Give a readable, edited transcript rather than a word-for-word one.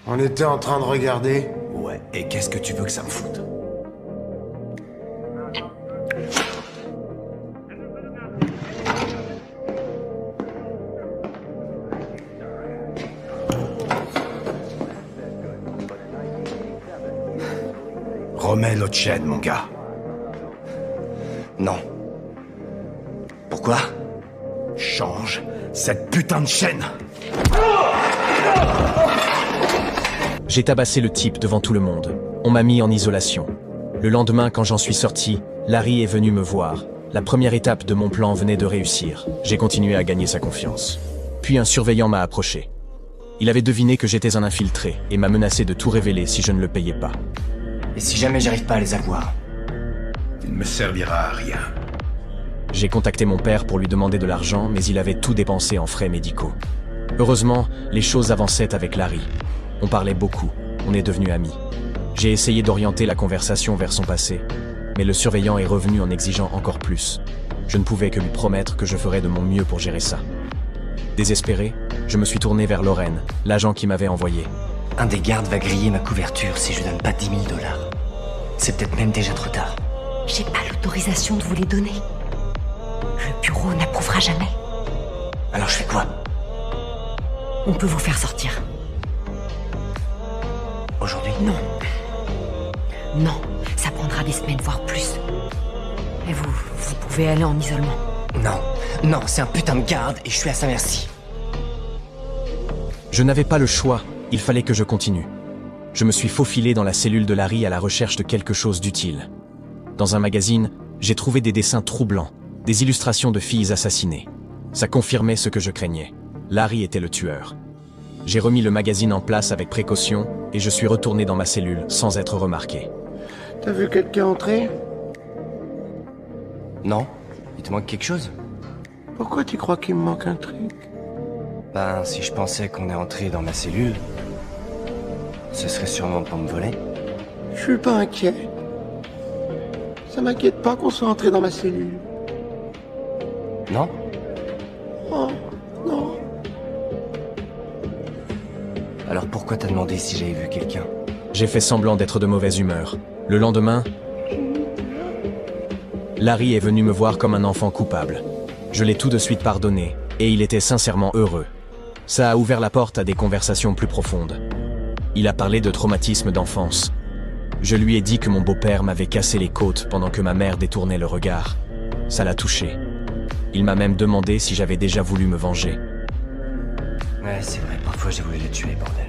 On était en train de regarder. Ouais, et qu'est-ce que tu veux que ça me foute? Remets l'autre chaîne, mon gars. Non. Pourquoi? Change cette putain de chaîne! J'ai tabassé le type devant tout le monde. On m'a mis en isolation. Le lendemain, quand j'en suis sorti, Larry est venu me voir. La première étape de mon plan venait de réussir. J'ai continué à gagner sa confiance. Puis un surveillant m'a approché. Il avait deviné que j'étais un infiltré et m'a menacé de tout révéler si je ne le payais pas. Et si jamais j'arrive pas à les avoir? Il ne me servira à rien. J'ai contacté mon père pour lui demander de l'argent, mais il avait tout dépensé en frais médicaux. Heureusement, les choses avançaient avec Larry. On parlait beaucoup, on est devenus amis. J'ai essayé d'orienter la conversation vers son passé, mais le surveillant est revenu en exigeant encore plus. Je ne pouvais que lui promettre que je ferais de mon mieux pour gérer ça. Désespéré, je me suis tourné vers Lorraine, l'agent qui m'avait envoyé. Un des gardes va griller ma couverture si je donne pas 10 000 $. C'est peut-être même déjà trop tard. J'ai pas l'autorisation de vous les donner. Le bureau n'approuvera jamais. Alors je fais quoi? On peut vous faire sortir. Aujourd'hui? Non. Non, ça prendra des semaines, voire plus. Et vous pouvez aller en isolement. Non, non, c'est un putain de garde et je suis à sa merci. Je n'avais pas le choix, il fallait que je continue. Je me suis faufilé dans la cellule de Larry à la recherche de quelque chose d'utile. Dans un magazine, j'ai trouvé des dessins troublants, des illustrations de filles assassinées. Ça confirmait ce que je craignais. Larry était le tueur. J'ai remis le magazine en place avec précaution et je suis retourné dans ma cellule sans être remarqué. T'as vu quelqu'un entrer? Non? Il te manque quelque chose? Pourquoi tu crois qu'il me manque un truc? Ben, si je pensais qu'on est entré dans ma cellule, ce serait sûrement pour me voler. Je suis pas inquiet. Ça m'inquiète pas qu'on soit entré dans ma cellule. Non? Oh, non. Alors pourquoi t'as demandé si j'avais vu quelqu'un? J'ai fait semblant d'être de mauvaise humeur. Le lendemain, Larry est venu me voir comme un enfant coupable. Je l'ai tout de suite pardonné, et il était sincèrement heureux. Ça a ouvert la porte à des conversations plus profondes. Il a parlé de traumatisme d'enfance. Je lui ai dit que mon beau-père m'avait cassé les côtes pendant que ma mère détournait le regard. Ça l'a touché. Il m'a même demandé si j'avais déjà voulu me venger. Ouais, c'est vrai, parfois j'ai voulu les tuer, bordel.